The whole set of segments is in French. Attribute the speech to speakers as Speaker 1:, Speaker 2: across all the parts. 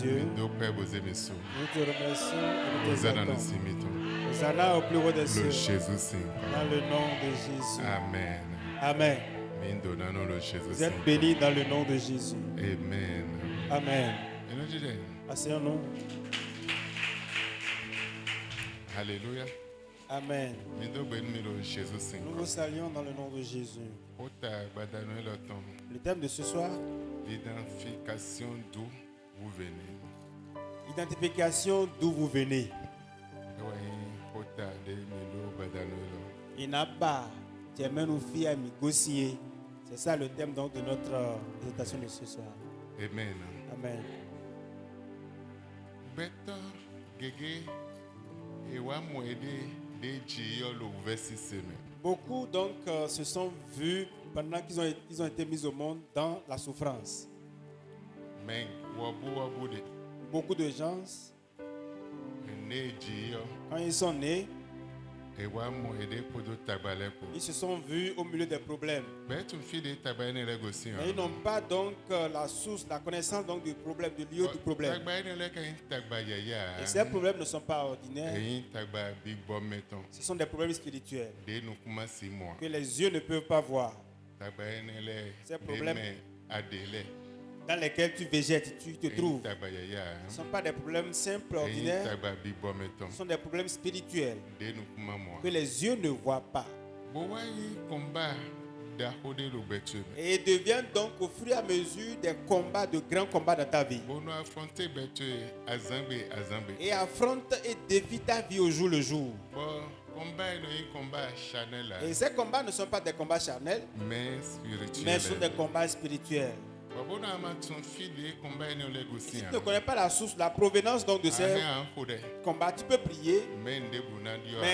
Speaker 1: Dieu. Nous te remercions et nous t'exaltons. Hosanna au plus haut des cieux. Dans le nom de Jésus.
Speaker 2: Amen.
Speaker 1: Amen. Vous êtes bénis dans le nom de Jésus.
Speaker 2: Amen.
Speaker 1: Amen. Asseyons-nous.
Speaker 2: Alléluia.
Speaker 1: Amen. Nous vous saluons dans le nom de Jésus. Le thème de ce soir,
Speaker 2: l'identification d'où vous venez.
Speaker 1: Identification d'où vous venez. Inaba, c'est ça le thème donc de notre présentation de ce soir.
Speaker 2: Amen.
Speaker 1: Amen. Beaucoup donc se sont vus pendant qu'ils ont été mis au monde dans la souffrance. Beaucoup de gens, quand ils sont nés, ils se sont vus au milieu des problèmes. Mais ils n'ont pas donc la source, la connaissance donc du problème, du lieu du problème. Et ces problèmes ne sont pas ordinaires. Ce sont des problèmes spirituels que les yeux ne peuvent pas voir. Ces problèmes dans lesquels tu végètes, tu te trouves, ce ne sont pas des problèmes simples, ordinaires. Ce sont des problèmes spirituels que les yeux ne voient pas. Et ils deviennent donc au fur et à mesure des combats, de grands combats dans ta vie. Et affronte et défie ta vie au jour le jour. Et ces combats ne sont pas des combats charnels, mais sont des combats spirituels. Si tu ne connais pas la source, la provenance donc de ces combats, tu peux prier, mais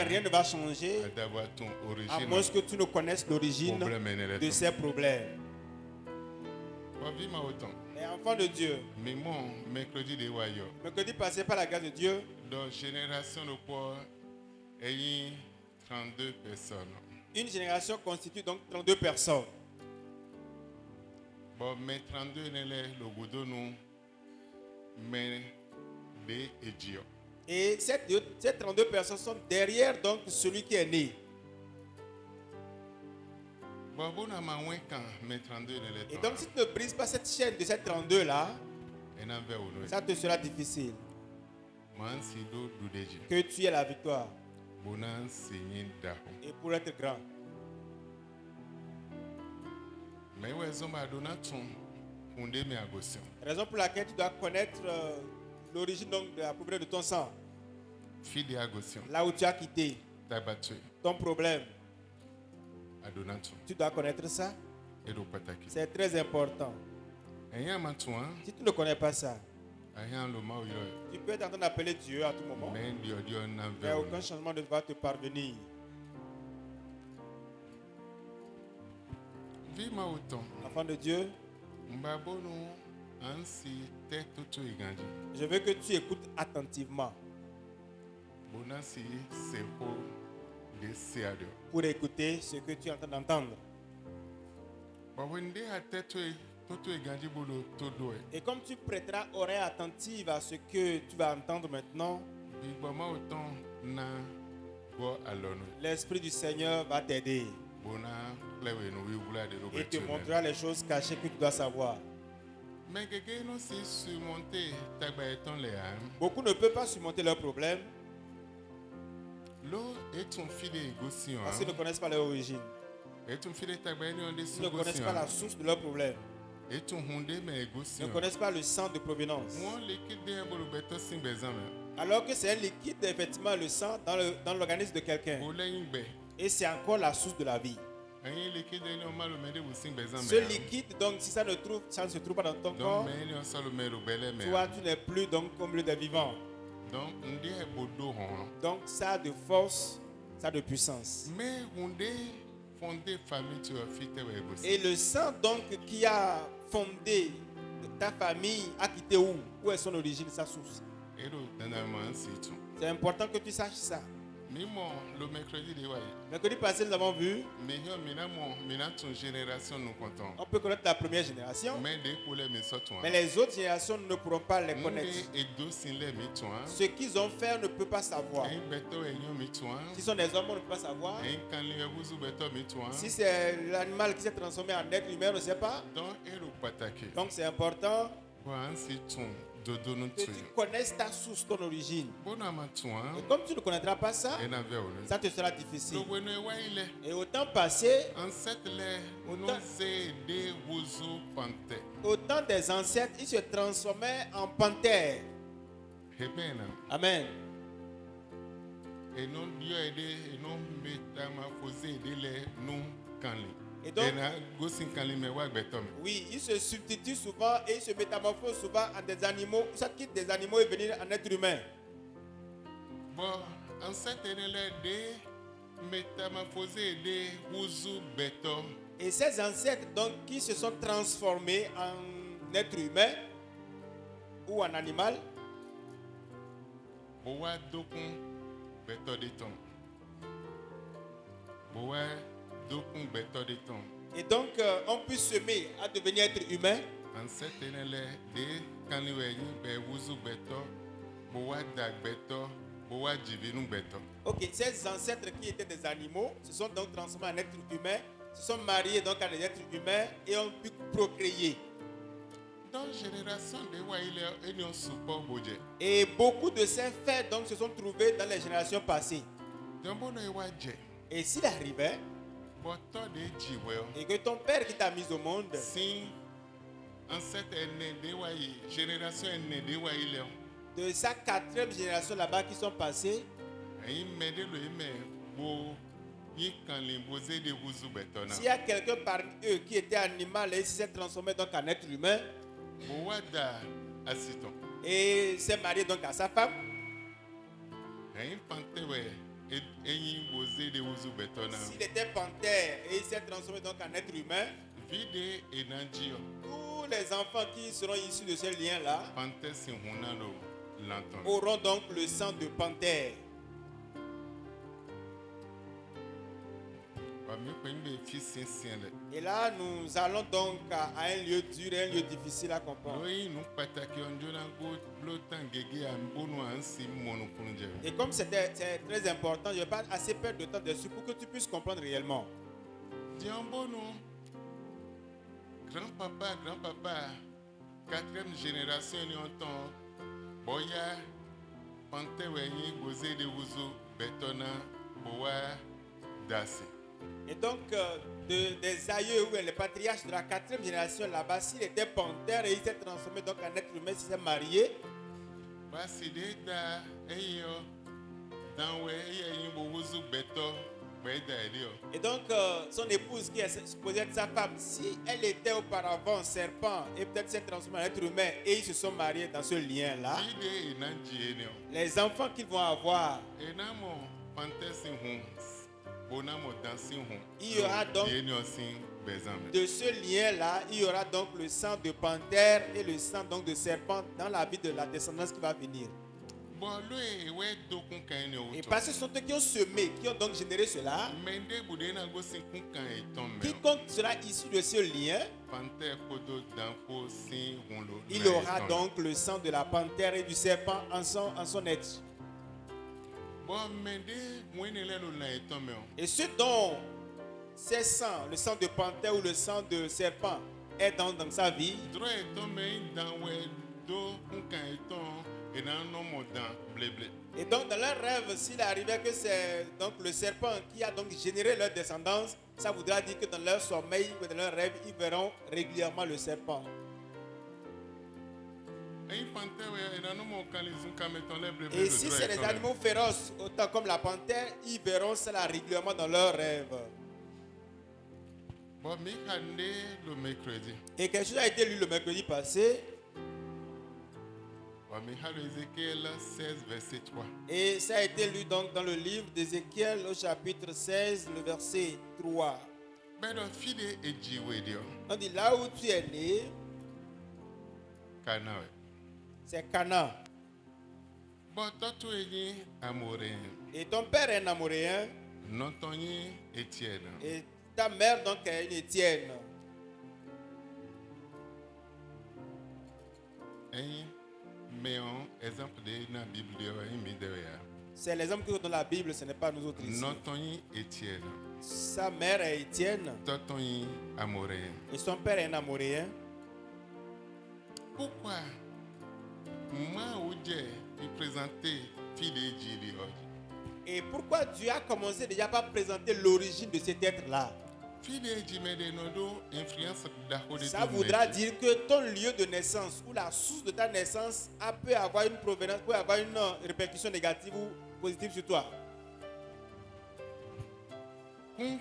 Speaker 1: rien ne va changer à moins que tu ne connaisses l'origine de ces problèmes. Et enfant de Dieu, mercredi passé par la grâce de Dieu,
Speaker 2: dans génération de poids, 32 personnes.
Speaker 1: Une génération constitue donc 32 personnes.
Speaker 2: Bon, mais 32 le goudou nous mais des idiots.
Speaker 1: Et ces 32 personnes sont derrière donc celui qui est né.
Speaker 2: Bon,
Speaker 1: et donc si tu ne brises pas cette chaîne de ces 32 là, ça te sera difficile. Que tu aies la victoire. Et pour être grand. Raison pour laquelle tu dois connaître l'origine donc de la problème de ton sang. Là où tu as quitté ton problème. Tu dois connaître ça. C'est très important. Si tu ne connais pas ça, tu peux être en train d'appeler Dieu à tout moment, mais aucun changement ne va te parvenir. Enfant de Dieu, je veux que tu écoutes attentivement pour écouter ce que tu es en train d'entendre. Et comme tu prêteras oreille attentive à ce que tu vas entendre maintenant, l'Esprit du Seigneur va t'aider et te montrera les choses cachées que tu dois savoir. Beaucoup ne peuvent pas surmonter leurs problèmes parce qu'ils ne connaissent pas leur origine. Ils ne connaissent pas la source de leurs problèmes. Ils ne connaissent pas le sang de provenance. Alors que c'est un liquide, effectivement, le sang dans l'organisme de quelqu'un. Et c'est encore la source de la vie. Ce liquide, donc, si ça ne se trouve pas dans ton corps, toi, tu n'es plus donc au milieu des vivants. Donc, ça a de force, ça a de puissance. Et le sang, donc, qui a fondé ta famille, a quitté où? Où est son origine, sa source? C'est important que tu saches ça.
Speaker 2: Le
Speaker 1: mercredi passé, nous avons vu. On peut connaître la première génération. Mais les autres générations ne pourront pas les connaître. Ce qu'ils ont fait, on ne peut pas savoir. Si ce sont des hommes, on ne peut pas savoir. Si c'est l'animal qui s'est transformé en être humain, on ne sait pas. Donc c'est important que tu connaisses ta source, ton origine. Et comme tu ne connaîtras pas ça, ça te sera difficile. Et au temps passé, au temps des ancêtres, ils se transformaient en panthères. Amen. Et donc, oui, ils se substituent souvent et ils se métamorphosent souvent en des animaux. Ça quitte des animaux et venir en être humain. Et ces ancêtres donc qui se sont transformés en être humain ou en animal. Et donc on peut semer à devenir être humain. Ok, ces ancêtres qui étaient des animaux se sont donc transformés en êtres humains, se sont mariés donc à des êtres humains et ont pu procréer. Et beaucoup de ces faits donc se sont trouvés dans les générations passées. Et s'il arrivait et que ton père qui t'a mis au monde de sa 4e génération là-bas qui sont passés, s'il y a quelqu'un parmi eux qui était animal et s'est transformé donc en être humain et s'est marié donc à sa femme, s'il était panthère et il s'est transformé donc en être humain, tous les enfants qui seront issus de ce lien-là auront donc le sang de panthère. Et là, nous allons donc à un lieu dur, un lieu difficile à comprendre. Et comme c'est très important, je n'ai pas assez perdre de temps dessus pour que tu puisses comprendre réellement.
Speaker 2: Grand-papa, 4e génération, Boya, Panteweni, Gosé de Wuzu, Betona, Boa, Dasi.
Speaker 1: Et donc, des aïeux ou les patriarches de la 4e génération là-bas, s'il était panthère et il s'est transformé donc en être humain, s'il s'est marié, et donc son épouse qui est supposée être sa femme, si elle était auparavant serpent et peut-être s'est transformée en être humain et ils se sont mariés dans ce lien-là, les enfants qu'ils vont avoir, il y aura donc de ce lien-là, il y aura donc le sang de panthère et le sang donc de serpent dans la vie de la descendance qui va venir. Et parce que ce sont eux qui ont semé, qui ont donc généré cela, quiconque sera issu de ce lien, il aura donc le sang de la panthère et du serpent en son être. Et ce dont c'est sang, le sang de panthère ou le sang de serpent est dans sa vie, et donc dans leur rêve, s'il arrivait que c'est donc le serpent qui a donc généré leur descendance, ça voudra dire que dans leur sommeil ou dans leur rêve, ils verront régulièrement le serpent. Et si c'est des animaux féroces, autant comme la panthère, ils verront cela régulièrement dans leurs rêves. Et quelque chose a été lu le mercredi passé. Et ça a été lu donc dans le livre d'Ézéchiel au chapitre 16, le verset 3. On dit là où tu es né, c'est Canaan. Et ton père est un amoréen. Et ta mère donc est une Étienne. C'est l'exemple que dans la Bible, ce n'est pas nous autres ici. Sa mère est Étienne. Et son père est un amoréen.
Speaker 2: Pourquoi
Speaker 1: et pourquoi Dieu a commencé déjà par présenter l'origine de cet être-là? Ça voudra dire que ton lieu de naissance ou la source de ta naissance peut avoir une provenance, peut avoir une répercussion négative ou positive sur toi. Et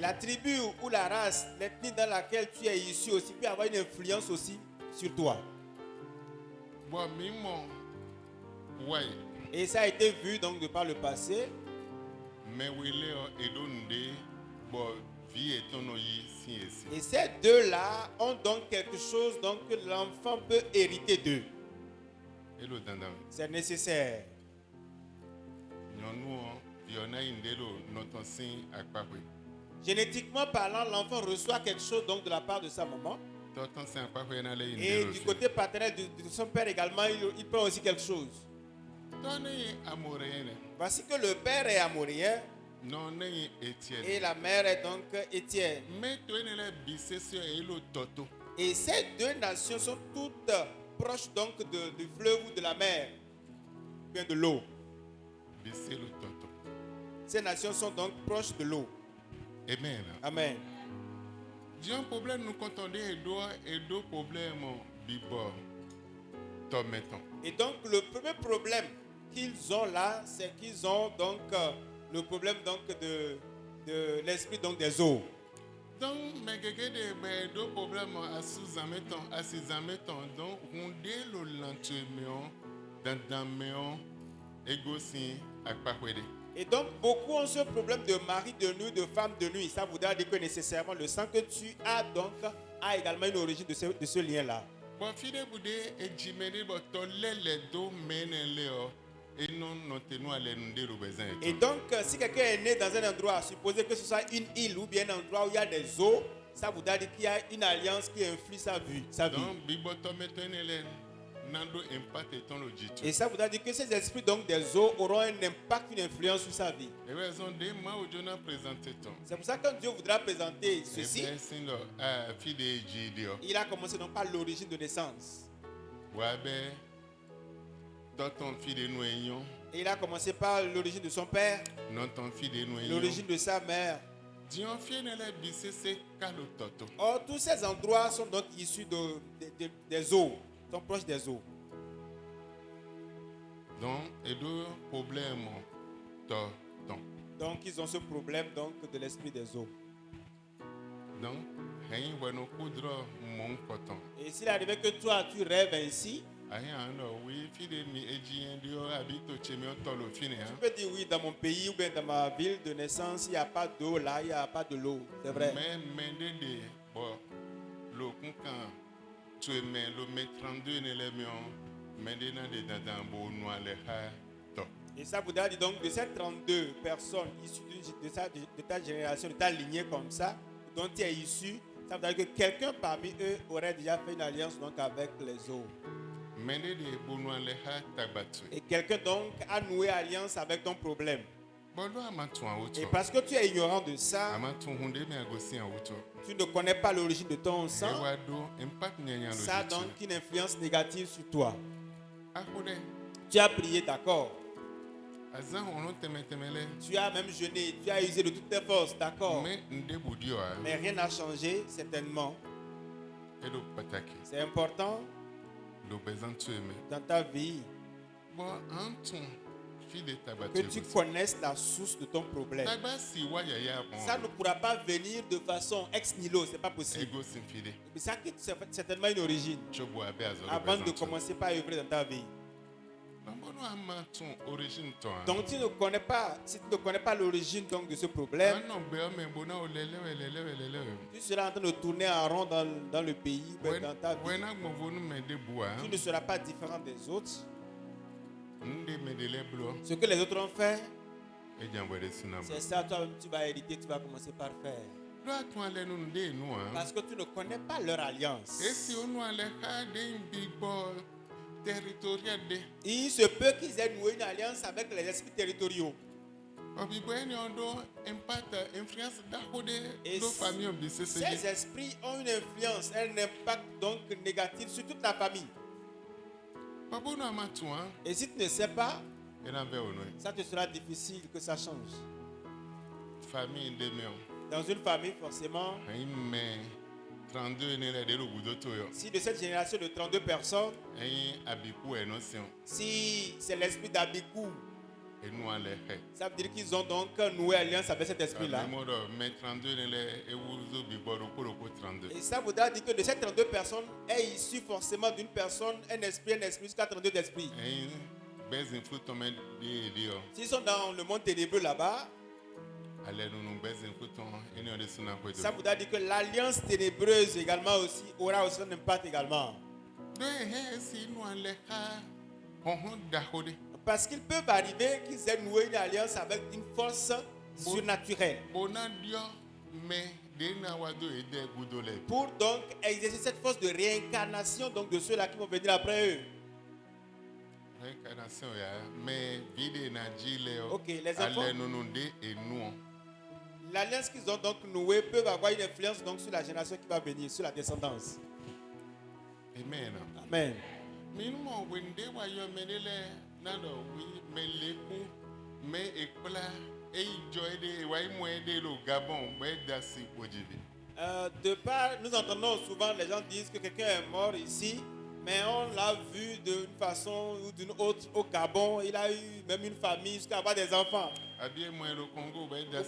Speaker 1: la tribu ou la race, l'ethnie dans laquelle tu es issu aussi peut avoir une influence aussi sur toi. Et ça a été vu donc de par le passé. Et ces deux-là ont donc quelque chose donc que l'enfant peut hériter d'eux. C'est nécessaire. Génétiquement parlant, l'enfant reçoit quelque chose donc de la part de sa maman. Et du côté paternel de son père également, il prend aussi quelque chose. Voici que le père est amoréen et la mère est donc Étienne. Et ces deux nations sont toutes proches donc du fleuve ou de la mer, bien de l'eau. Ces nations sont donc proches de l'eau.
Speaker 2: Amen.
Speaker 1: Amen.
Speaker 2: Un problème nous quand on dit deux problèmes
Speaker 1: et donc le premier problème qu'ils ont là, c'est qu'ils ont donc le problème donc de l'esprit donc des eaux.
Speaker 2: Donc mais deux problèmes à sous-amettons donc on dit le lentement dans méon égoïsme à parler.
Speaker 1: Et donc, beaucoup ont ce problème de mari de nuit, de femme de nuit. Ça voudra dire que nécessairement le sang que tu as donc a également une origine de ce lien-là. Et donc, si quelqu'un est né dans un endroit, supposez que ce soit une île ou bien un endroit où il y a des eaux, ça voudra dire qu'il y a une alliance qui influe sa vie. Et ça voudra dire que ces esprits donc des eaux auront un impact, une influence sur sa vie. C'est pour ça que quand Dieu voudra présenter ceci, il a commencé donc par l'origine de naissance. Et il a commencé par l'origine de son père, l'origine de sa mère. Or, tous ces endroits sont donc issus des eaux. Sont proches des eaux. Donc ils ont ce problème donc de l'esprit des eaux. Et s'il arrivait que toi tu rêves ainsi, tu peux dire oui, dans mon pays ou bien dans ma ville de naissance, il n'y a pas d'eau là, il n'y a pas de l'eau. C'est vrai. Et ça voudra dire donc de ces 32 personnes issues de ta génération, de ta lignée comme ça, dont tu es issu, ça voudra dire que quelqu'un parmi eux aurait déjà fait une alliance donc avec les eaux. Et quelqu'un donc a noué alliance avec ton problème. Et parce que tu es ignorant de ça, tu ne connais pas l'origine de ton sang, ça a donc une influence négative sur toi. Tu as prié, d'accord. Tu as même jeûné, tu as usé de toutes tes forces, d'accord. Mais rien n'a changé, certainement. C'est important dans ta vie que tu connaisses la source de ton problème. Ça ne pourra pas venir de façon ex nihilo, c'est pas possible. Mais ça a certainement une origine avant de commencer par œuvrer dans ta vie. Donc si tu ne connais pas l'origine donc de ce problème, tu seras en train de tourner en rond dans le pays, dans ta vie. Tu ne seras pas différent des autres. Ce que les autres ont fait, c'est ça, toi-même tu vas hériter, tu vas commencer par faire. Parce que tu ne connais pas leur alliance. Il se peut qu'ils aient noué une alliance avec les esprits territoriaux. Et ces esprits ont une influence, un impact donc négatif sur toute la famille. Et si tu ne sais pas, ça te sera difficile que ça change. Dans une famille, forcément, si de cette génération de 32 personnes, si c'est l'esprit d'Abikou, ça veut dire qu'ils ont donc noué alliance avec cet esprit-là. Et ça voudra dire que de ces 32 personnes est issu forcément d'une personne, un esprit jusqu'à 32 esprits. S'ils sont dans le monde ténébreux là-bas, ça voudra dire que l'alliance ténébreuse également aussi aura aussi un impact également. Parce qu'ils peuvent arriver qu'ils aient noué une alliance avec une force surnaturelle. Pour donc exercer cette force de réincarnation donc de ceux-là qui vont venir après eux. Ok, les enfants. L'alliance qu'ils ont donc nouée peut avoir une influence donc sur la génération qui va venir, sur la descendance.
Speaker 2: Amen.
Speaker 1: Amen. De part, nous entendons souvent les gens disent que quelqu'un est mort ici, mais on l'a vu d'une façon ou d'une autre au Gabon. Il a eu même une famille jusqu'à avoir des enfants.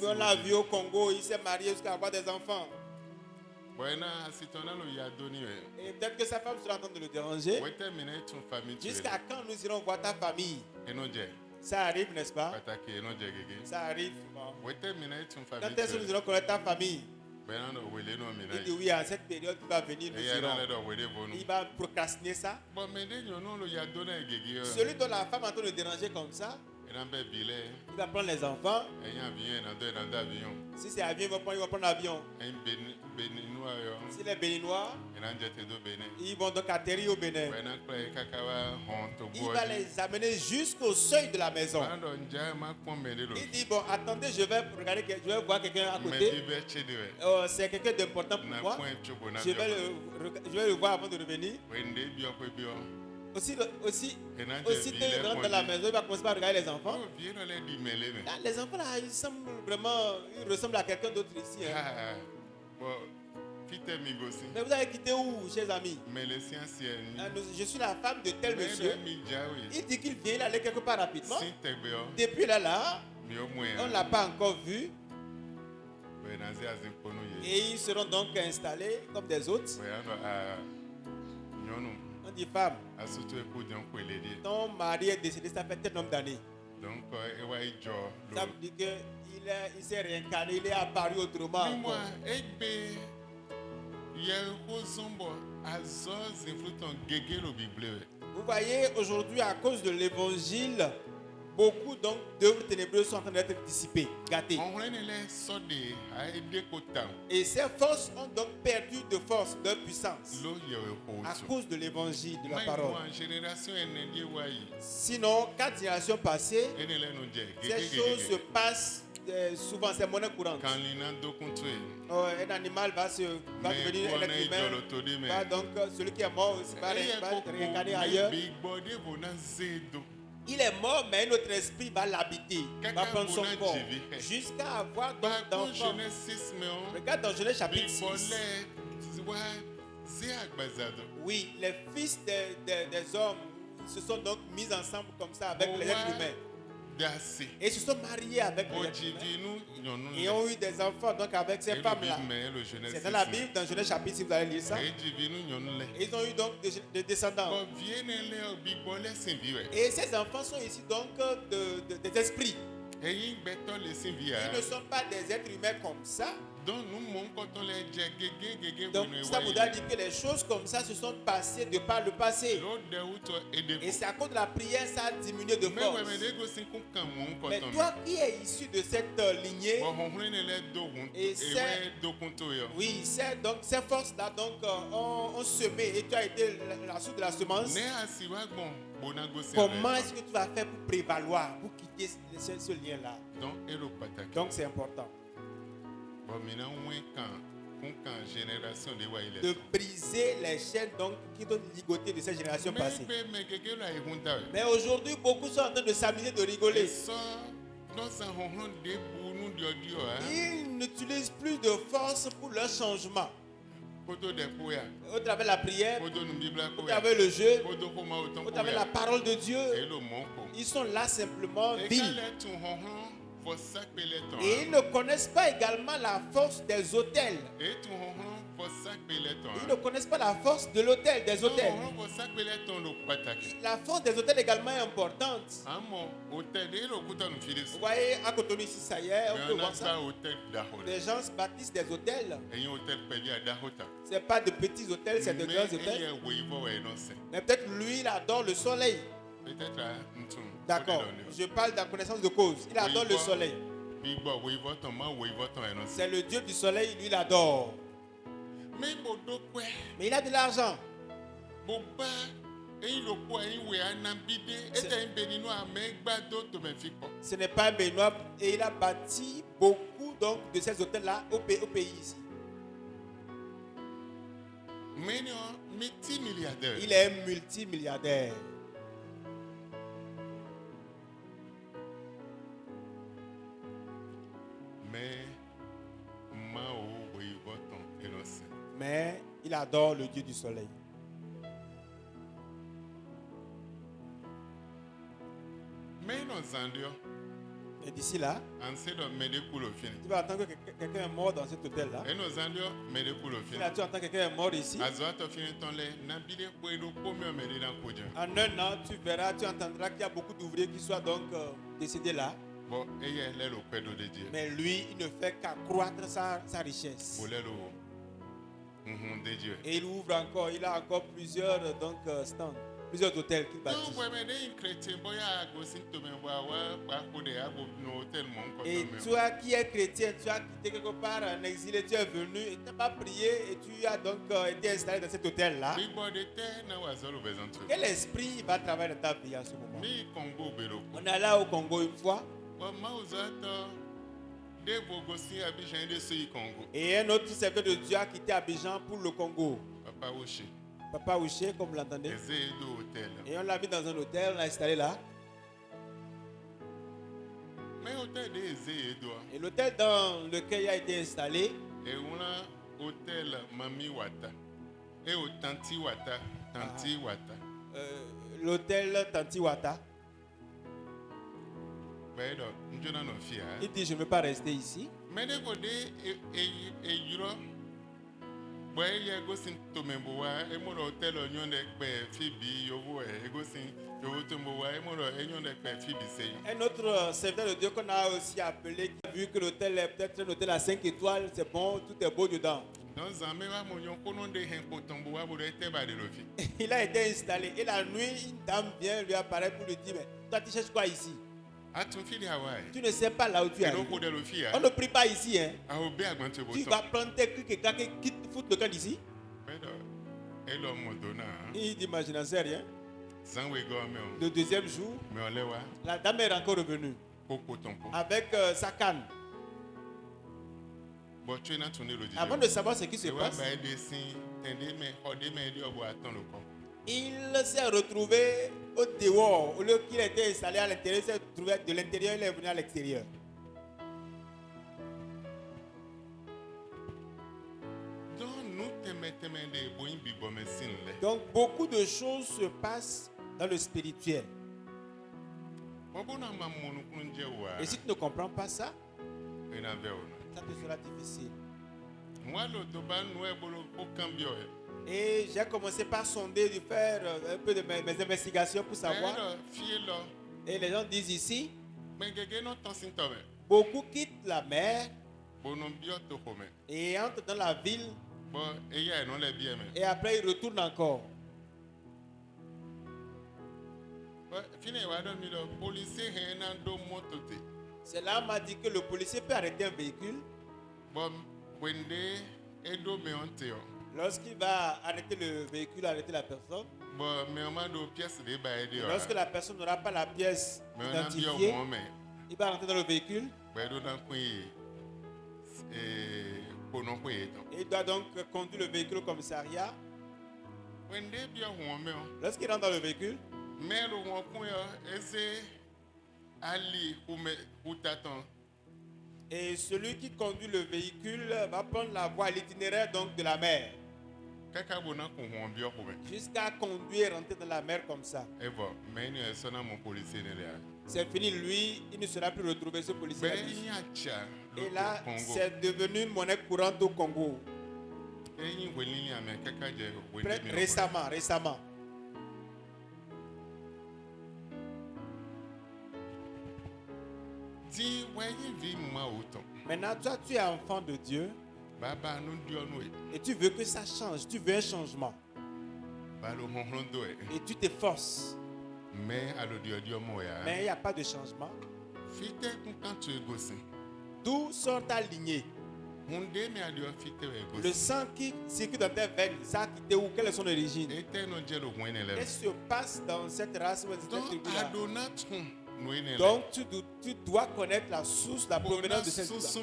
Speaker 1: On l'a vu au Congo, il s'est marié jusqu'à avoir des enfants. Et peut-être que sa femme sera en train de le déranger. Jusqu'à quand nous irons voir ta famille? Ça arrive, n'est-ce pas? Ça arrive souvent. Quand est-ce que nous irons connaître ta famille? Il dit oui, à cette période qui va venir, nous irons. Il va procrastiner ça. Celui dont la femme est en train de déranger comme ça, il va prendre les enfants. Si c'est avion, il va prendre l'avion. Si les Béninois, ils vont donc atterrir au Bénin. Il va les amener jusqu'au seuil de la maison. Il dit bon, attendez, je vais regarder, je vais voir quelqu'un à côté. C'est quelqu'un d'important pour moi. Je vais le voir avant de revenir. Aussi qu'il rentre dans la maison, il va commencer par regarder les enfants. Les enfants là, ils ressemblent à quelqu'un d'autre ici. Hein. Mais vous avez quitté où, chers amis? Je suis la femme de tel monsieur. Il dit qu'il vient, il allait quelque part rapidement. Depuis là, on ne l'a pas encore vu. Et ils seront donc installés comme des autres. On dit femme, ton mari est décédé, ça fait tel nombre d'années. Ça veut dire qu'il s'est réincarné, il est apparu autrement. Vous voyez, aujourd'hui, à cause de l'évangile, beaucoup donc d'œuvres ténébreuses sont en train d'être dissipées, gâtées. Et ces forces ont donc perdu de force, de puissance, à cause de l'évangile, de la parole. Sinon, 4 générations passées, ces choses se passent souvent, c'est monnaie courante. Un animal va devenir un être humain. Donc, celui qui est mort va réincarner ailleurs. Il est mort, mais un autre esprit va l'habiter, va prendre son corps, jusqu'à avoir d'enfants. Regarde dans Genèse chapitre 6. Oui, les fils des hommes se sont donc mis ensemble comme ça avec les êtres humains. Et ils se sont mariés avec et ont eu des enfants donc avec ces femmes-là. C'est dans la Bible, dans Genèse chapitre, si vous allez lire ça. Ils ont eu donc des descendants. Et ces enfants sont ici donc des esprits. Ils ne sont pas des êtres humains comme ça. Donc ça voudrait dire que les choses comme ça se sont passées de par le passé. Et c'est à cause de la prière, ça a diminué de force. Mais toi qui es issu de cette lignée, et oui, donc ces forces-là ont semé et tu as été la source de la semence. Comment est-ce que tu vas faire pour prévaloir, pour quitter ce lien-là? Donc c'est important. De briser les chaînes donc, qui ont ligoté de cette génération passée. Mais aujourd'hui, beaucoup sont en train de s'amuser, de rigoler. Ils n'utilisent plus de force pour leur changement. Au travers de la prière, au travers le jeu, au travers la parole de Dieu, ils sont là simplement vils. Et ils ne connaissent pas également la force des autels. Ils ne connaissent pas la force de l'autel, des autels. La force des autels également est importante. Vous voyez, à Cotonou ici, ça y est, on peut voir ça. Les gens se bâtissent des autels. Ce n'est pas de petits autels, c'est de grands autels. Mais peut-être lui, il adore le soleil. D'accord, je parle de la connaissance de cause. Il adore le soleil. C'est le Dieu du soleil, lui, il adore. Mais il a de l'argent. Ce n'est pas un Béninois et il a bâti beaucoup donc, de ces hôtels-là au pays ici. Il est un multimilliardaire. Mais il adore le Dieu du soleil. Et d'ici là, tu vas entendre que quelqu'un est mort dans cet hôtel-là. Et là, tu entends que quelqu'un est mort ici. En un an, tu verras, tu entendras qu'il y a beaucoup d'ouvriers qui sont donc décédés là. Mais lui, il ne fait qu'accroître sa richesse. Et il ouvre encore, il a encore plusieurs stands, plusieurs hôtels qu'il bâtit. Et toi qui es chrétien, tu as quitté quelque part en exil et tu es venu et tu n'as pas prié et tu as donc été installé dans cet hôtel-là. Quel esprit va travailler dans ta vie à ce moment? On est allé au Congo une fois. Et un autre serviteur de Dieu a quitté Abidjan pour le Congo. Papa Ouché, comme vous l'entendez. Et on l'a mis dans un hôtel, on l'a installé là. Et l'hôtel dans lequel il a été installé, l'hôtel Tanti Wata. Il dit, je ne veux pas rester ici. Un autre serviteur de Dieu qu'on a aussi appelé, qui a vu que l'hôtel est peut-être un hôtel à 5 étoiles, c'est bon, tout est beau dedans. Il a été installé et la nuit, une dame vient lui apparaître pour lui dire, mais toi tu cherches quoi ici? Tu ne sais pas là où tu es. On ne prie pas ici. Hein. Tu vas prendre tes clics et quitte foutre le camp d'ici. Il dit, je n'en sais rien. Le deuxième jour, la dame est encore revenue avec sa canne. Avant de savoir ce qui se passe, il s'est retrouvé au dehors. Au lieu qu'il était installé à l'intérieur, il s'est retrouvé de l'intérieur, il est venu à l'extérieur. Donc beaucoup de choses se passent dans le spirituel. Et si tu ne comprends pas ça, ça te sera difficile. Et j'ai commencé par sonder, de faire un peu de mes investigations pour savoir. Et les gens disent ici, beaucoup quittent la mer et entrent dans la ville. Et après ils retournent encore. C'est là m'a dit que le policier peut arrêter un véhicule. Lorsqu'il va arrêter le véhicule, arrêter la personne. Et lorsque la personne n'aura pas la pièce identifiée, il va rentrer dans le véhicule. Et il doit donc conduire le véhicule au commissariat. Lorsqu'il rentre dans le véhicule, et celui qui conduit le véhicule va prendre la voie, l'itinéraire donc de la mer, jusqu'à conduire et rentrer dans la mer comme ça. C'est fini, lui, il ne sera plus retrouvé, ce policier. Et là, c'est devenu une monnaie courante au Congo. Récemment. Maintenant, toi, tu es enfant de Dieu. Et tu veux que ça change. Tu veux un changement. Et tu t'efforces. Mais il n'y a pas de changement. D'où sort ta lignée? Le sang qui circule dans tes veines, ça a quitté où? Quelle est son origine? Qu'est-ce qui se passe dans cette race ou cette tribu-là? Donc tu dois connaître la source, la provenance de cette source.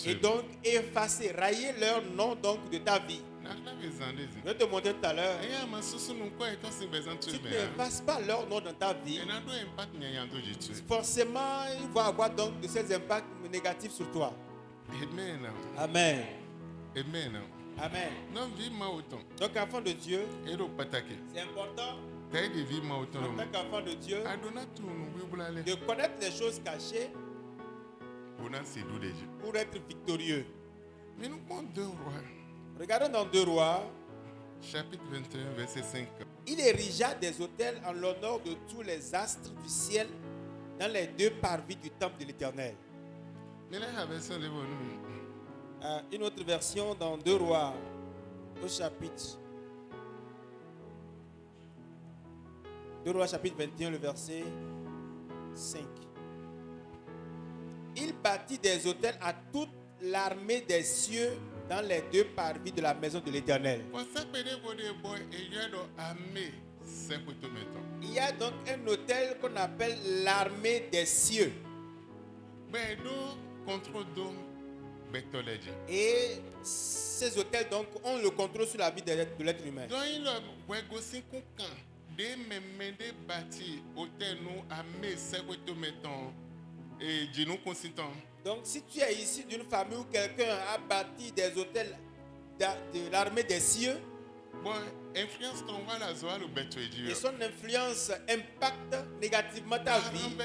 Speaker 1: Et donc effacer, rayer leur nom donc de ta vie. Je vais te montrer tout à l'heure. Si tu n'effaces pas leur nom dans ta vie, forcément il va avoir donc de ces impacts négatifs sur toi. Amen. Amen. Donc enfant de Dieu, c'est important en tant qu'enfant de Dieu de connaître les choses cachées pour être victorieux. Regardons dans 2 Rois,
Speaker 2: chapitre 21, verset 5.
Speaker 1: Il érigea des autels en l'honneur de tous les astres du ciel dans les 2 parvis du temple de l'Éternel. Une autre version dans 2 Rois au chapitre 2 Rois chapitre 21, le verset 5. Il bâtit des autels à toute l'armée des cieux dans les 2 parvis de la maison de l'Éternel. Il y a donc un autel qu'on appelle l'armée des cieux. Et ces autels donc ont le contrôle sur la vie de l'être humain. Donc si tu es ici d'une famille où quelqu'un a bâti des hôtels de l'armée des cieux, et son influence impacte négativement ta vie.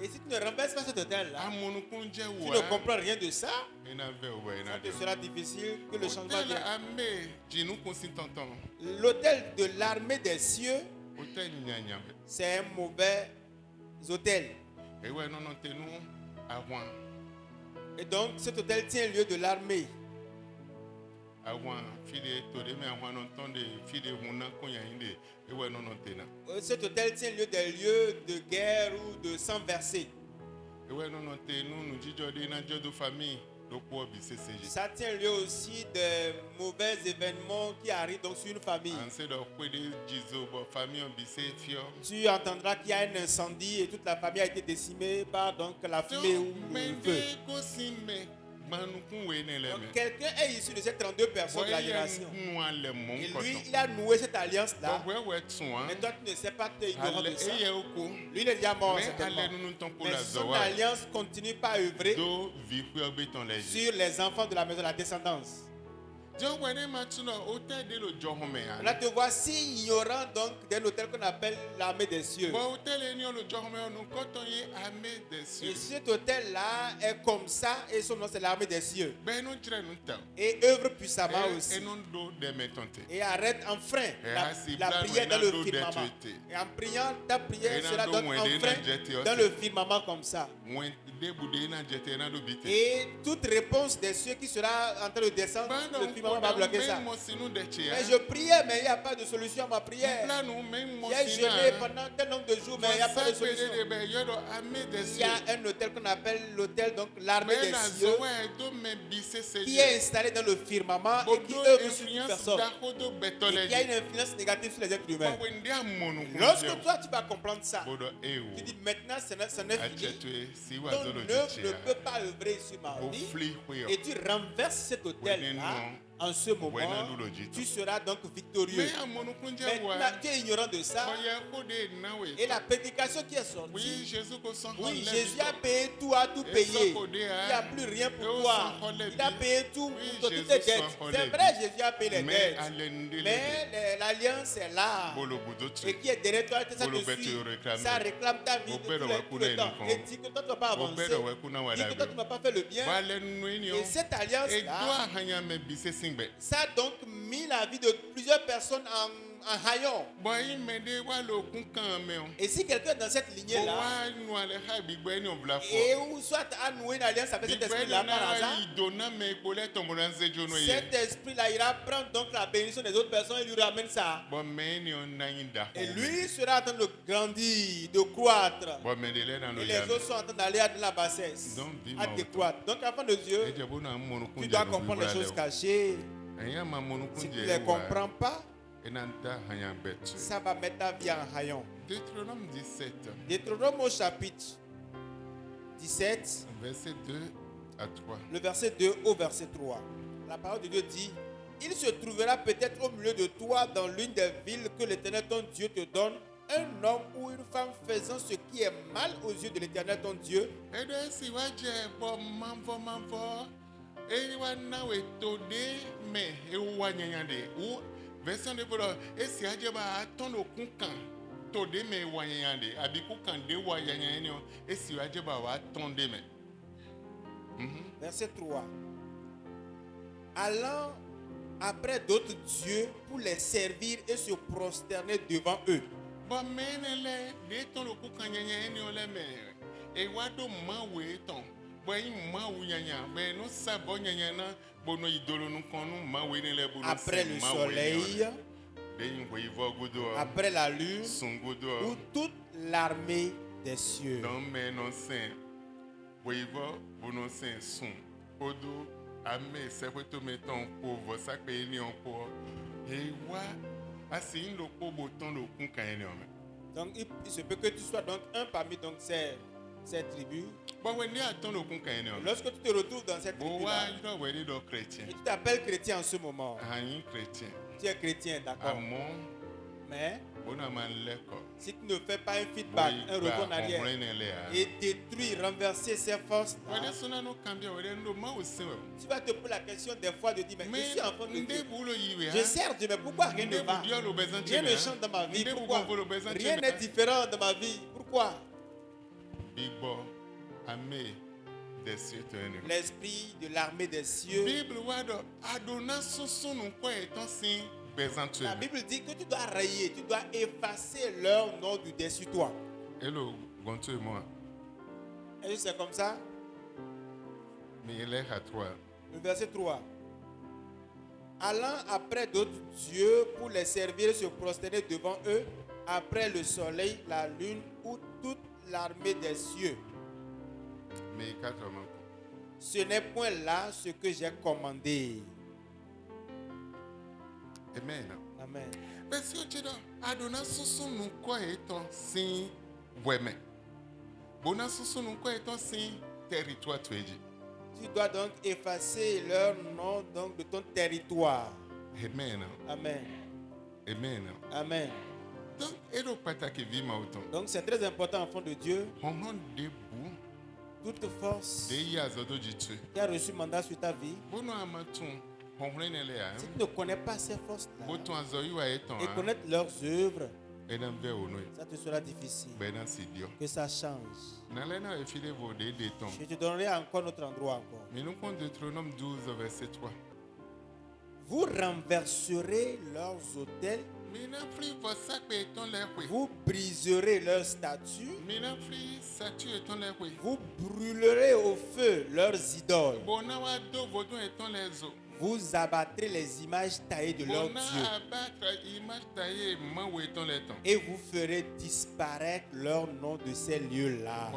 Speaker 1: Et si tu ne renverses pas cet hôtel-là, tu ne comprends rien de ça, ça te sera difficile que le changement vienne. L'hôtel de l'armée des cieux, c'est un mauvais hôtel. Et donc cet hôtel tient lieu de l'armée. Cet hôtel tient lieu des lieux de guerre ou de sang versé. Ça tient lieu aussi de mauvais événements qui arrivent donc sur une famille. Tu entendras qu'il y a un incendie et toute la famille a été décimée par donc la fumée ou le feu. Donc, quelqu'un est issu de ces 32 personnes de la génération. Et lui, il a noué cette alliance-là. Mais toi, tu ne sais pas que tu es ignorant de ça. Lui, il est déjà mort, certainement. Mais son alliance continue par œuvrer sur les enfants de la maison, la descendance. Là, te voici ignorant donc d'un hôtel qu'on appelle l'armée des cieux. Et cet hôtel-là est comme ça, et son nom c'est l'armée des cieux. Et œuvre puissamment aussi. Et arrête, enfreint la prière dans le firmament. Et en priant, ta prière sera donc enfreinte dans le firmament comme ça. Et toute réponse des cieux qui sera en train de descendre, le firmament va bloquer ça. Mais je priais, mais il n'y a pas de solution à ma prière. J'ai jeûné pendant tel nombre de jours, mais il n'y a pas de solution. Il y a un hôtel qu'on appelle l'hôtel, donc l'armée des cieux, qui est installé dans le firmament et qui œuvre sur une personne. Et qui a une influence négative sur les êtres humains. Lorsque toi tu vas comprendre ça, tu dis maintenant ce n'est fini. Ton œuvre ne peut pas œuvrer sur ma vie. Et tu renverses cet hôtel-là. En ce moment, tu seras donc victorieux. Maintenant, tu es ignorant de ça. Et la prédication qui est sortie, oui, Jésus a payé tout, a tout payé. Il n'y a plus rien pour toi. Il a payé tout pour toutes tes dettes. C'est vrai, Jésus a payé les dettes. Mais l'alliance est là. Et qui est derrière toi, ça te suit. Ça réclame ta vie de tout le temps. Et dit que toi, tu ne vas pas avancer. Dit que toi, tu ne vas pas faire le bien. Et cette alliance-là, ça a donc mis la vie de plusieurs personnes en haillons. Et si quelqu'un est dans cette lignée-là, et où soit a noué une alliance avec cet esprit-là par hasard, cet esprit-là ira prendre donc la bénédiction des autres personnes et lui ramène ça. Et lui sera en train de grandir, de croître. Et les autres sont en train d'aller à de la bassesse, à décroître. Donc, enfant de Dieu, tu dois comprendre les choses cachées. Si tu ne les comprends pas, ça va mettre ta vie en haillon.
Speaker 2: Deutéronome 17.
Speaker 1: Deutéronome au chapitre 17,
Speaker 2: verset 2 à 3.
Speaker 1: Le verset 2 au verset 3. La parole de Dieu dit: il se trouvera peut-être au milieu de toi, dans l'une des villes que l'Éternel ton Dieu te donne, un homme ou une femme faisant ce qui est mal aux yeux de l'Éternel ton Dieu.
Speaker 2: Version de Paul, et si Adjaba attend au kunkan, to de me wanyande, abiku kan de wanyande, et si Adjaba attend de me.
Speaker 1: Verset 3. Allant après d'autres dieux pour les servir et se prosterner devant eux.
Speaker 2: Bon, menele, de ton le kunkan yanyande, ole me, et wado ma weton.
Speaker 1: Après le soleil, après la lune, ou toute l'armée des cieux. Donc il se peut que tu sois donc un parmi donc ces tribus. Lorsque tu te retrouves dans cette tribu et tu t'appelles chrétien en ce moment, tu es chrétien, d'accord. Mais si tu ne fais pas un feedback, un retour en arrière et détruire, renverser ces forces, tu vas te poser la question des fois de dire: mais je suis enfant de Dieu, je sers Dieu, mais pourquoi rien ne va? Rien ne change dans ma vie. Pourquoi? Rien n'est différent dans ma vie. Pourquoi? L'esprit de l'armée des cieux. La Bible dit que tu dois rayer, tu dois effacer leur nom du dessus toi. Est-ce que c'est comme ça? Le verset 3. Allant après d'autres dieux pour les servir et se prosterner devant eux, après le soleil, la lune ou toute l'armée des cieux. Ce n'est point là ce que j'ai commandé.
Speaker 2: Amen.
Speaker 1: Amen. Tu dois donc effacer leur nom donc, de ton territoire.
Speaker 2: Amen.
Speaker 1: Amen.
Speaker 2: Amen.
Speaker 1: Amen. Donc c'est très important, enfant de Dieu. Toute force qui a reçu mandat sur ta vie Si tu ne connais pas ces forces-là et connaître leurs œuvres, ça te sera difficile. Que ça change. Je te donnerai encore notre endroit encore.
Speaker 2: Deutéronome 12, verset 3.
Speaker 1: Vous renverserez leurs autels. Vous briserez leurs statues. Vous brûlerez au feu leurs idoles. Vous abattrez les images taillées de leurs dieux. Et vous ferez disparaître leur nom de ces lieux-là.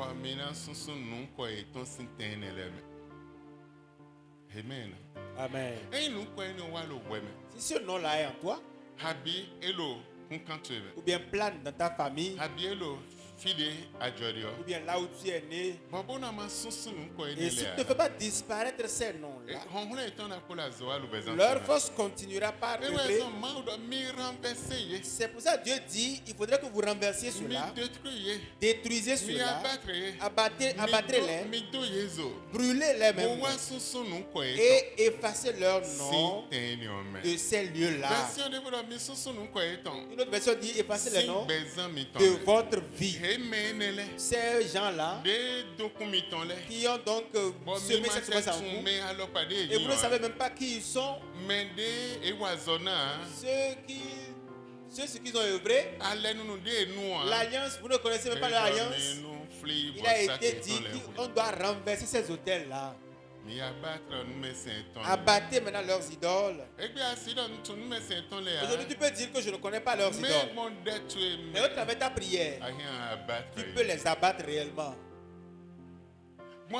Speaker 2: Amen.
Speaker 1: Amen. Si ce nom-là est en toi, ou bien plane dans ta famille, ou bien là où tu es né, et si tu ne fais pas disparaître ces noms-là, leur force continuera par œuvrer. C'est pour ça que Dieu dit, il faudrait que vous renversiez cela, détruisez cela, abattrez-les, brûlez-les même, et effacez leur nom de ces lieux-là. Une autre version dit, effacez les noms de votre vie. Ces gens-là qui ont donc semé cette semence en vous, et vous ne savez même pas qui ils sont, ceux qui ont œuvré, l'alliance, vous ne connaissez même pas l'alliance. Il a été dit qu'on doit renverser ces hôtels-là. Abattez maintenant leurs idoles. Aujourd'hui, tu peux dire que je ne connais pas leurs idoles. Mais au travers de ta prière, tu peux les abattre réellement. Au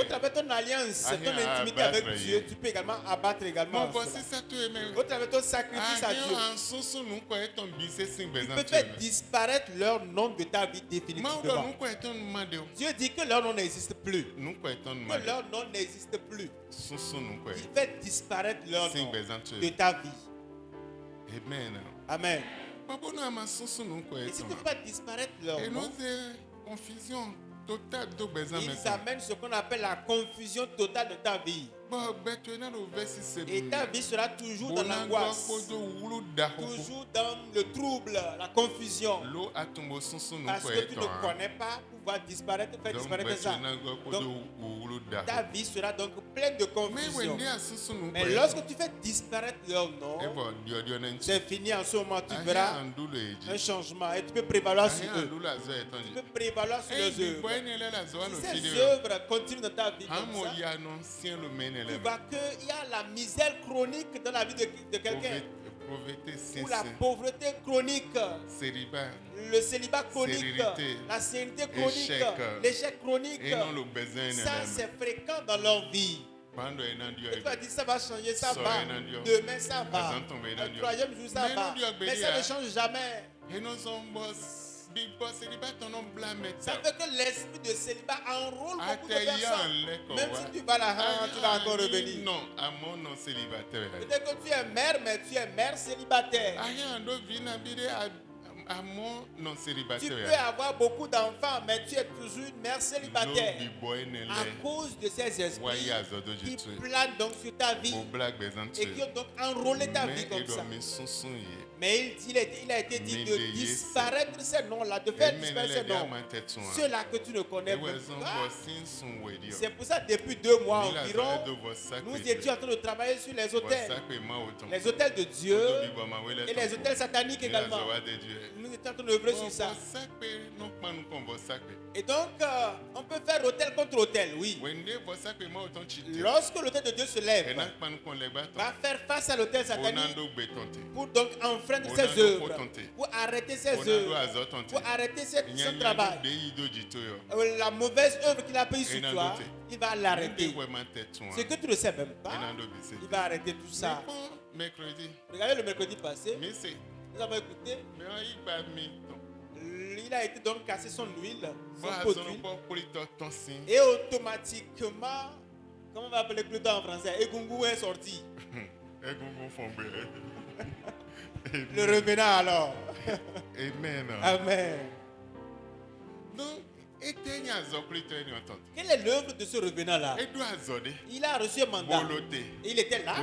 Speaker 1: travers de ton alliance, ton intimité avec Dieu, tu peux également abattre également cela. Au travers de ton sacrifice à Dieu, tu peux faire disparaître leur nom de ta vie définitivement. Dieu dit que leur nom n'existe plus. Que leur nom n'existe plus. Il fait disparaître leur nom de ta vie. Amen. Et si tu ne fais pas disparaître leur nom, ils amènent ce qu'on appelle la confusion totale de ta vie. Et ta vie sera toujours dans l'angoisse, toujours dans le trouble, la confusion. Parce que tu ne connais pas pouvoir disparaître, faire disparaître ça. Donc, ta vie sera donc pleine de confusion. Mais lorsque tu fais disparaître leur nom, c'est fini en ce moment, tu verras un changement et tu peux prévaloir sur eux. Tu peux prévaloir sur les œuvres. Si ces œuvres continuent dans ta vie comme ça, tu vois qu'il y a la misère chronique dans la vie de quelqu'un. Ou la pauvreté chronique, le célibat chronique, la sérénité chronique, l'échec chronique. Ça, c'est fréquent dans leur vie. Et tu vas dire ça va changer, ça va. Demain, ça va. Le troisième jour, ça va. Mais ça ne change jamais. Ça fait que l'esprit de célibat enrôle beaucoup de personnes. Même si tu vas là, tu vas encore revenir. Peut-être que tu es mère, mais tu es mère célibataire. Tu peux avoir beaucoup d'enfants, mais tu es toujours une mère célibataire. À cause de ces esprits qui planent donc sur ta vie et qui ont donc enrôlé ta vie comme ça. Mais il a été dit de disparaître ces noms-là, de faire disparaître ces noms. Ceux-là que tu ne connais pas. C'est pour ça, depuis 2 mois environ, nous étions en train de travailler sur les autels. Les autels de Dieu et les autels sataniques également. Nous étions en train d'œuvrer sur ça. Et donc, on peut faire autel contre autel, oui. Lorsque l'autel de Dieu se lève, va faire face à l'autel satanique pour donc enfreindre ses œuvres, pour arrêter ses œuvres, pour arrêter son travail. La mauvaise œuvre qu'il a prise sur toi, il va l'arrêter. Ce que tu ne sais même pas, il va arrêter tout ça. Regardez le mercredi passé, nous avons écouté. Il a été donc cassé son huile, son pot d'huile. Et automatiquement, comment on va appeler le temps en français? Egungu est sorti. Le revenant alors.
Speaker 2: Amen.
Speaker 1: Amen.
Speaker 2: Donc,
Speaker 1: Quelle est l'œuvre de ce revenant-là? Il a reçu un mandat. Et il était là,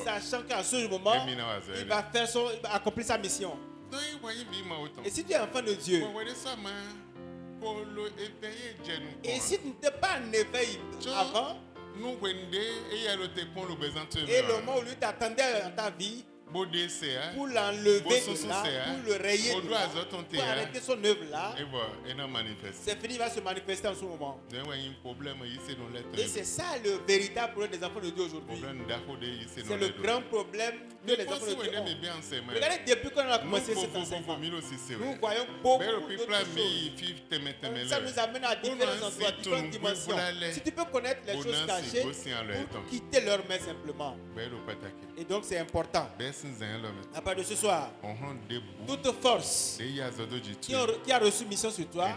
Speaker 1: sachant qu'à ce moment, il va accomplir sa mission. Et si tu es enfant de Dieu, et si tu n'étais pas en éveil avant, et le moment où lui t'attendait dans ta vie, pour l'enlever de là, pour le rayer de là, pour arrêter son œuvre là, c'est fini, il va se manifester en ce moment. Et c'est ça le véritable problème des enfants de Dieu aujourd'hui. C'est le grand problème que les enfants de Dieu ont. Regardez, depuis qu'on a commencé cet enseignement, nous voyons beaucoup d'autres choses. Ça nous amène à différents endroits, différentes dimensions. Si tu peux connaître les choses cachées, pour quitter leur main simplement. Et donc c'est important. À part de ce soir, toute force qui a reçu mission sur toi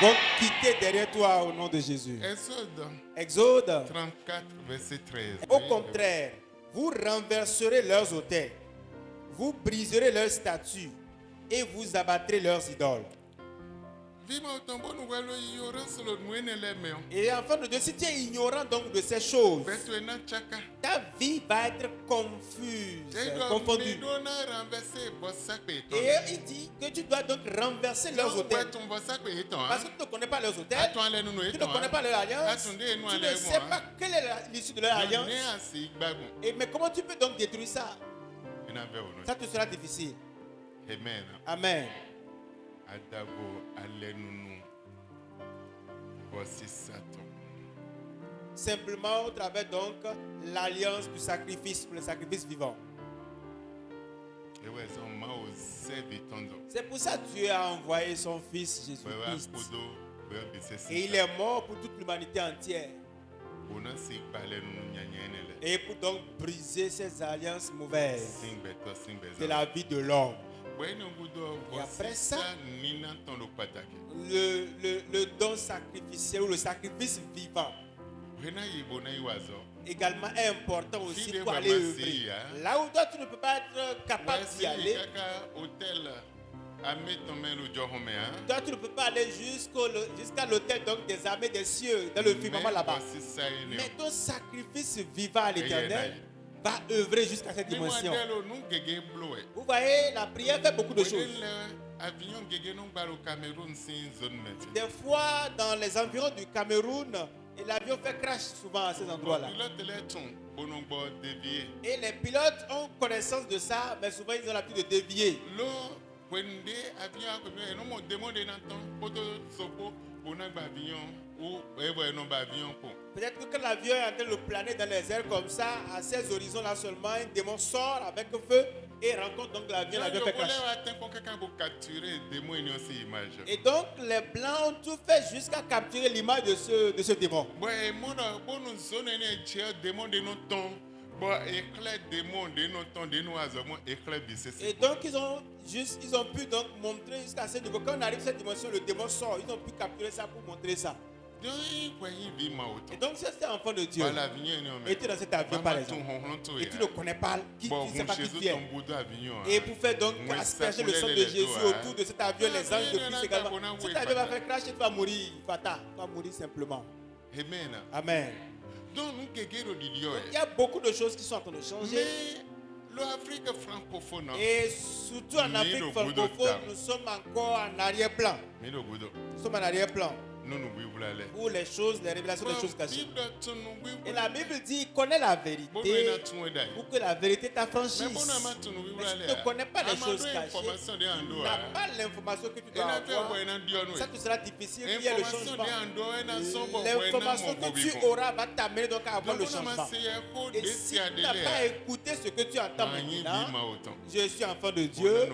Speaker 1: vont quitter derrière toi au nom de Jésus. Exode
Speaker 2: 34, verset 13.
Speaker 1: Au contraire, vous renverserez leurs autels, vous briserez leurs statues et vous abattrez leurs idoles. Et enfant de Dieu, si tu es ignorant donc de ces choses, ta vie va être confuse, confondue. Et il dit que tu dois donc renverser leurs autels. Parce que tu ne connais pas leurs autels, tu ne connais pas leur alliance, tu ne sais pas quelle est l'issue de leur alliance. Mais comment tu peux donc détruire ça? Ça te sera difficile.
Speaker 2: Amen.
Speaker 1: Amen. Simplement au travers donc l'alliance du sacrifice pour le sacrifice vivant. C'est pour ça que Dieu a envoyé son fils Jésus-Christ. Et il est mort pour toute l'humanité entière. Et pour donc briser ces alliances mauvaises de la vie de l'homme. Et après ça, le don sacrificiel ou le sacrifice vivant également est important aussi pour aller œuvrer. Là où toi tu ne peux pas être capable d'y aller, toi tu ne peux pas aller jusqu'à l'autel donc des armées des cieux dans le firmament là-bas. Mais ton sacrifice vivant à l'Éternel va œuvrer jusqu'à cette dimension. Vous voyez, la prière fait beaucoup de choses. Des fois, dans les environs du Cameroun, l'avion fait crash souvent à ces endroits-là. Et les pilotes ont connaissance de ça, mais souvent ils ont l'habitude de dévier. Peut-être que quand l'avion est en train de planer dans les airs comme ça, à ces horizons-là seulement, un démon sort avec feu et rencontre donc l'avion fait crash. Et donc les blancs ont tout fait jusqu'à capturer l'image de ce démon. Et donc ils ont pu donc montrer jusqu'à ce niveau. Quand on arrive à cette dimension, le démon sort. Ils ont pu capturer ça pour montrer ça. Et donc si tu es enfant de Dieu et tu es dans cet avion par exemple et tu ne connais pas qui, tu ne sais pas qui tu es, et pour faire donc asperger le sang de Jésus autour de cet avion, les anges de Christ également, cet avion va faire crash et tu vas mourir. Tu vas mourir simplement.
Speaker 2: Amen.
Speaker 1: Amen. Il y a beaucoup de choses qui sont en train de changer.
Speaker 2: L'Afrique francophone.
Speaker 1: Et surtout en Afrique francophone, nous sommes encore en arrière-plan. Nous sommes en arrière-plan. Pour les choses, les révélations des choses cachées. Et la Bible dit, connais la vérité pour que la vérité t'affranchisse. Mais si tu ne connais pas les choses cachées, tu n'as pas l'information que tu dois avoir. Ça te sera difficile. Il y a le changement. L'information que tu auras va t'amener donc à avoir le changement. Et si tu n'as pas écouté ce que tu entends maintenant, je suis enfant de Dieu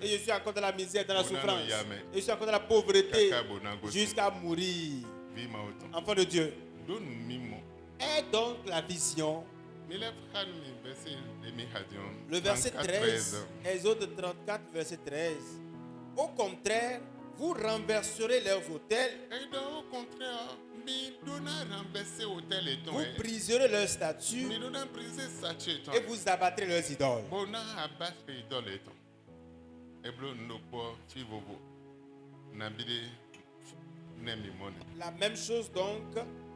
Speaker 1: et je suis encore dans la misère, dans la souffrance. Et je suis encore dans la pauvreté jusqu'à mourir. Enfant de Dieu. Et donc la vision. Le verset 13. Exode 34, verset 13. Au contraire, vous renverserez leurs autels. Vous briserez leurs statues. Et vous abattrez leurs idoles. La même chose donc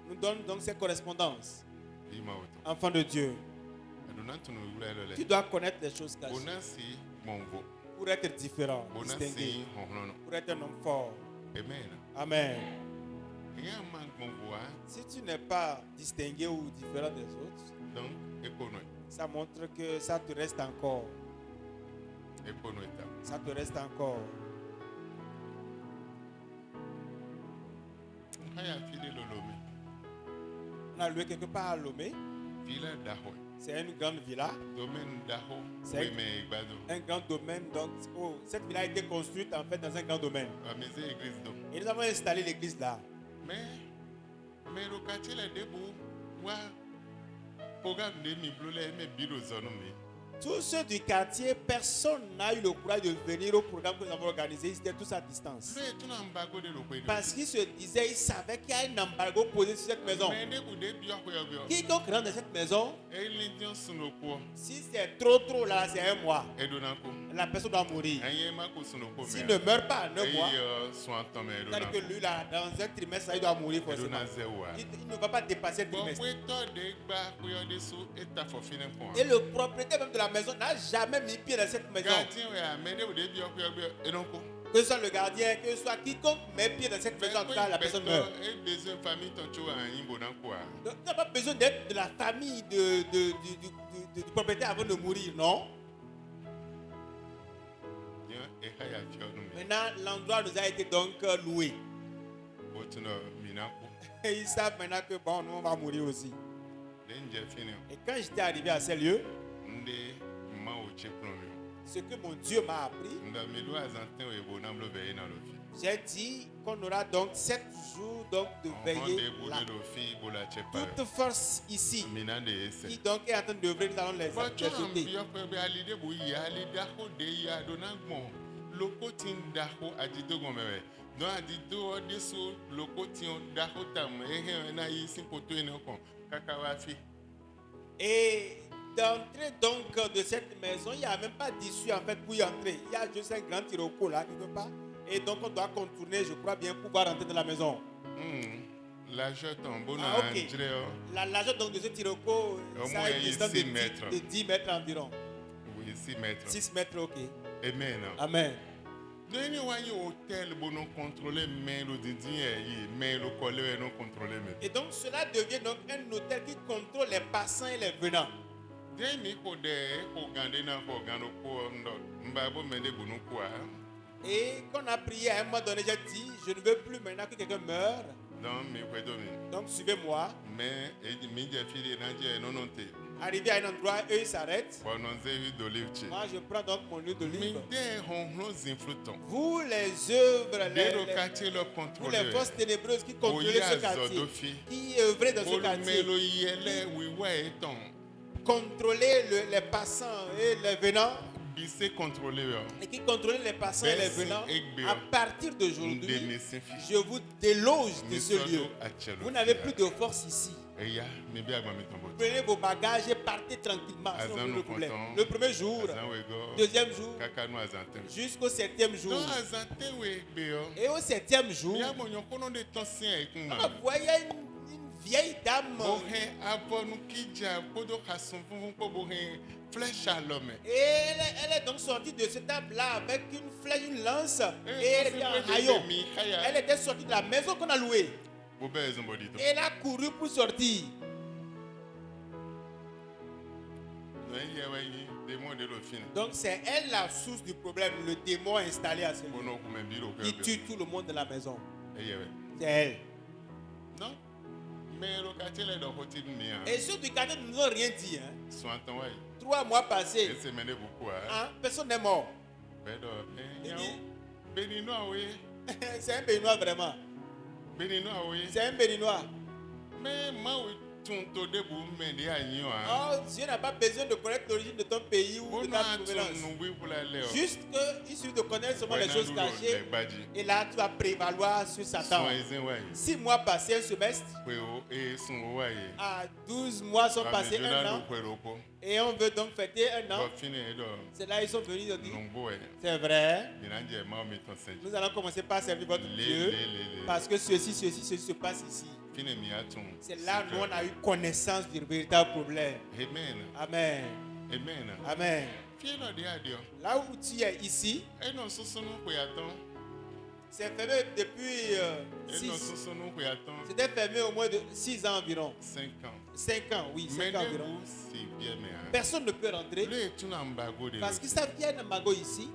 Speaker 1: nous donne donc cette correspondance. Enfant de Dieu, tu dois connaître les choses cachées pour être différent, distingué, pour être un homme fort. Amen. Si tu n'es pas distingué ou différent des autres, ça montre que ça te reste encore. Ça te reste encore. On a loué quelque part à Lomé. C'est une grande villa. C'est un grand domaine. Donc, cette villa a été construite en fait dans un grand domaine. Et nous avons installé l'église là. Mais le quartier là debout, programme de tous ceux du quartier, personne n'a eu le courage de venir au programme que nous avons organisé. Ils étaient tous à distance. Parce qu'ils se disaient, ils savaient qu'il y a un embargo posé sur cette maison. Qui donc rentre dans cette maison? Si c'est trop là, c'est un mois. La personne doit mourir. S'il ne meurt pas en un mois, c'est-à-dire que lui, là, dans un trimestre, il doit mourir forcément. Il ne va pas dépasser le trimestre. Et le propriétaire même de la maison n'a jamais mis pied dans cette maison. Que ce soit le gardien, que ce soit quiconque met pied dans cette maison, en tout cas la personne meurt. Donc, tu n'as pas besoin d'être de la famille du propriétaire avant de mourir, non? Maintenant, l'endroit nous a été donc loué. Et ils savent maintenant que bon, nous on va mourir aussi. Et quand j'étais arrivé à ces lieux, ce que mon Dieu m'a appris, j'ai dit qu'on aura donc 7 jours donc de veiller là. Toute force ici qui donc est en train d'œuvrer, nous allons les aider. Et d'entrer donc de cette maison, il n'y a même pas d'issue en fait pour y entrer. Il y a juste un grand tiroko là quelque part. Et donc on doit contourner, je crois bien, pour pouvoir rentrer dans la maison. La largeur donc de ce tiroko, ça a une distance de 10 mètres environ.
Speaker 3: Oui, 6 mètres.
Speaker 1: 6 mètres, ok.
Speaker 3: Amen.
Speaker 1: Amen. Et donc cela devient donc un hôtel qui contrôle les passants et les venants. Et quand on a prié à un moment donné, j'ai dit, je ne veux plus maintenant que quelqu'un meure. Donc suivez-moi. Arrivé à un endroit, eux ils s'arrêtent. Moi je prends donc mon huile d'olive. Vous les œuvres, vous les forces ténébreuses qui contrôlent ce quartier, qui œuvrent dans ce quartier, contrôler les passants et les venants, et qui contrôlent les passants et les venants, à partir d'aujourd'hui, je vous déloge de ce lieu. Vous n'avez plus de force ici. Prenez vos bagages et partez tranquillement. Le premier jour, deuxième jour, jusqu'au 7e jour. Et au 7e jour, vous voyez une vieille dame. Et elle est donc sortie de cette table-là avec une flèche, une lance et un haillon. Elle était sortie de la maison qu'on a louée. Et elle a couru pour sortir. Donc c'est elle la source du problème, le démon installé à ce lieu. Il tue tout le monde de la maison. C'est elle. Non. Et ceux du quartier ne nous ont rien dit. 3 mois passés. Personne n'est mort. C'est un Béninois vraiment. C'est un Béninois. Dieu n'a pas besoin de connaître l'origine de ton pays ou de ta provenance. Juste qu'il suffit de connaître seulement les choses cachées. Et là, tu vas prévaloir sur Satan. 6 mois passés, un semestre. 12 mois sont passés, un an. Et on veut donc fêter un an. C'est là ils sont venus dire, c'est vrai. Nous allons commencer par servir votre Dieu. Parce que ceci se passe ici. C'est là où on a eu connaissance du véritable problème. Amen. Amen. Là où tu es ici, c'est fermé depuis 6. C'était fermé au moins de 6 ans environ. 5 ans, oui, 5 ans environ. Personne ne peut rentrer. Parce qu'ils savent qu'il y a un embargo ici.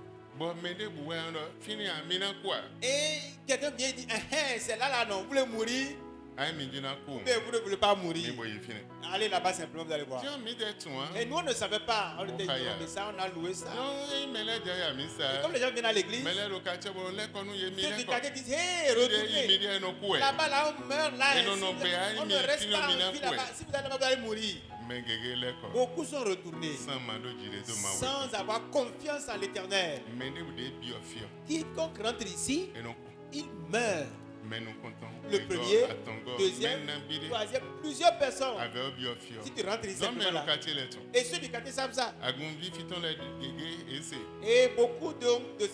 Speaker 1: Et quelqu'un vient et dit, c'est là, non, vous voulez mourir? Mais vous ne voulez pas mourir. Allez là-bas simplement, vous allez voir. Et nous on ne savait pas. On était dit, mais ça, on a loué ça. Et comme les gens viennent à l'église, ceux du quartier disent, hey, retournez. Là-bas, là, on meurt là. On ne reste pas en vie là-bas. Si vous allez là-bas, vous allez mourir. Beaucoup sont retournés sans avoir confiance en l'Éternel. Quiconque rentre ici, il meurt. Le premier, deuxième, troisième, plusieurs personnes. Si tu rentres ici, et ceux du quartier savent ça. Et beaucoup des membres de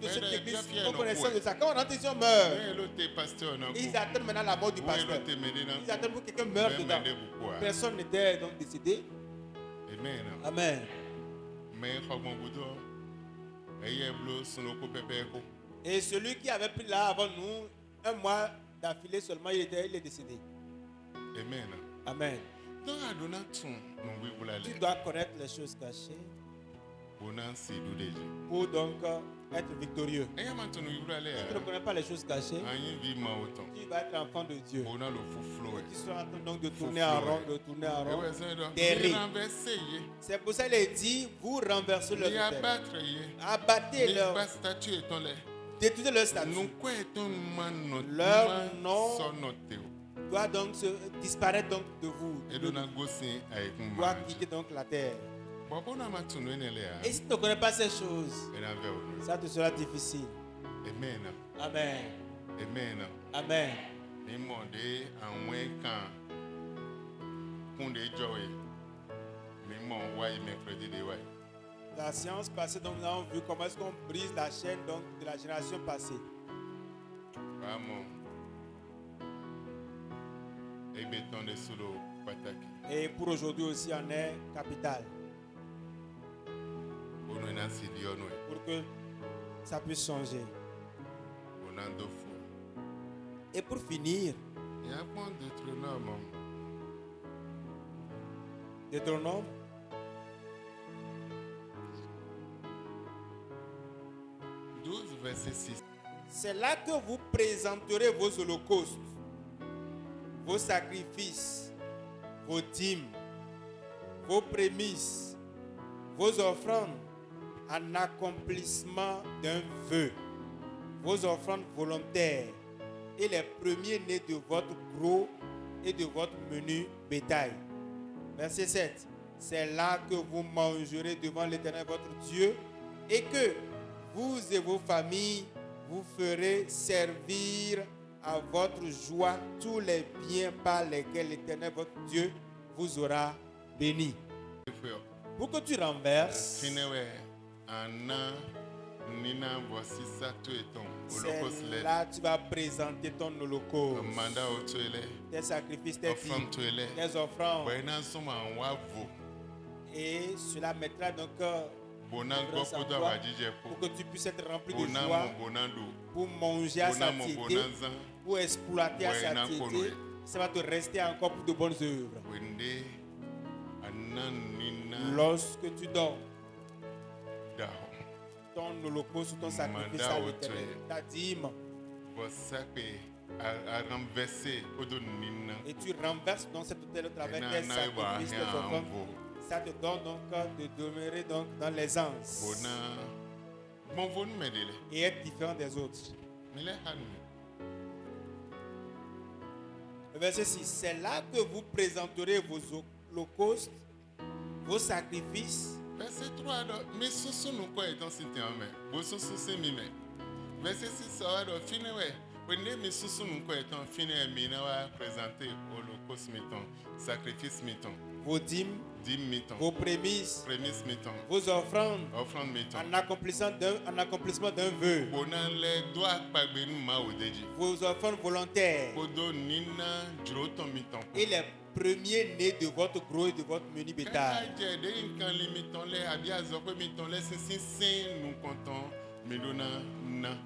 Speaker 1: cette église ont connaissance de ça. Quand on rentre ici, on meurt. Ils attendent maintenant la mort du pasteur. Ils attendent pour que quelqu'un meure dedans. Personne n'était donc décédé. Amen. Et celui qui avait pris là avant nous, un mois d'affilée seulement, il est décédé. Amen. Tu dois connaître les choses cachées pour donc être victorieux. Si tu ne connais pas les choses cachées, tu vas être enfant de Dieu. Tu seras en train donc de tourner en rond, C'est pour ça qu'il est dit, vous renversez leur terre. Abattez-leur. Détruisez leur statut. Leur nom doit donc disparaître donc de vous. Doit quitter donc la terre. Et si tu ne connais pas ces choses, ça te sera difficile.
Speaker 2: Amen.
Speaker 1: Amen.
Speaker 2: Amen.
Speaker 1: La séance passée, donc, nous avons vu comment est-ce qu'on brise la chaîne donc, de la génération passée. Et pour aujourd'hui aussi, on est capital. Pour que ça puisse changer. Et pour finir, Deutéronome
Speaker 2: 12, verset 6.
Speaker 1: C'est là que vous présenterez vos holocaustes, vos sacrifices, vos dîmes, vos prémices, vos offrandes en accomplissement d'un vœu, vos offrandes volontaires et les premiers-nés de votre gros et de votre menu bétail. Verset 7. C'est là que vous mangerez devant l'Éternel votre Dieu et que vous et vos familles vous ferez servir à votre joie tous les biens par lesquels l'Éternel votre Dieu vous aura béni. Pour que tu renverses, c'est là que tu vas présenter ton holocauste, tes sacrifices, tes dîmes, tes offrandes. Et cela mettra donc pour que tu puisses être rempli de joie, pour manger à satiété, pour exploiter à satiété. Ça va te rester encore pour de bonnes œuvres. Lorsque tu dors, ton holocauste, ton sacrifice à l'Éternel, ta dîme, et tu renverses dans cette autel au travers tes sacrifices, tes offrandes. Ça te donne donc de demeurer donc dans l'aisance et être différent des autres. Le verset 6. C'est là que vous présenterez vos holocaustes, vos sacrifices.
Speaker 2: Verset 3. Mais ce nous quoi étant cité en main. Vos sources mimé. Verset 6. Ça va finir. Mais ce nous quoi étant fini. Mina présenter holocauste mettons. Sacrifice mettons.
Speaker 1: Vos dîmes. Vos prémices,
Speaker 2: vos
Speaker 1: offrandes, en accomplissement d'un vœu, vos offrandes volontaires et les premiers-nés de votre gros et de votre menu bétail.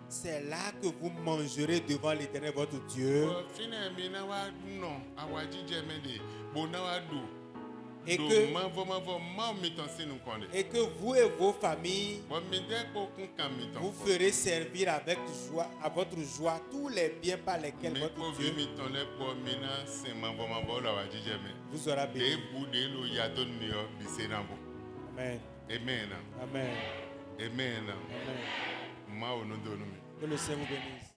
Speaker 1: C'est là que vous mangerez devant l'Éternel votre Dieu. Et que vous et vos familles, vous ferez servir avec joie, à votre joie tous les biens par lesquels votre Dieu vous aura béni. Amen.
Speaker 2: Amen.
Speaker 1: Amen.
Speaker 2: Amen.
Speaker 1: Amen. Que le Seigneur vous bénisse.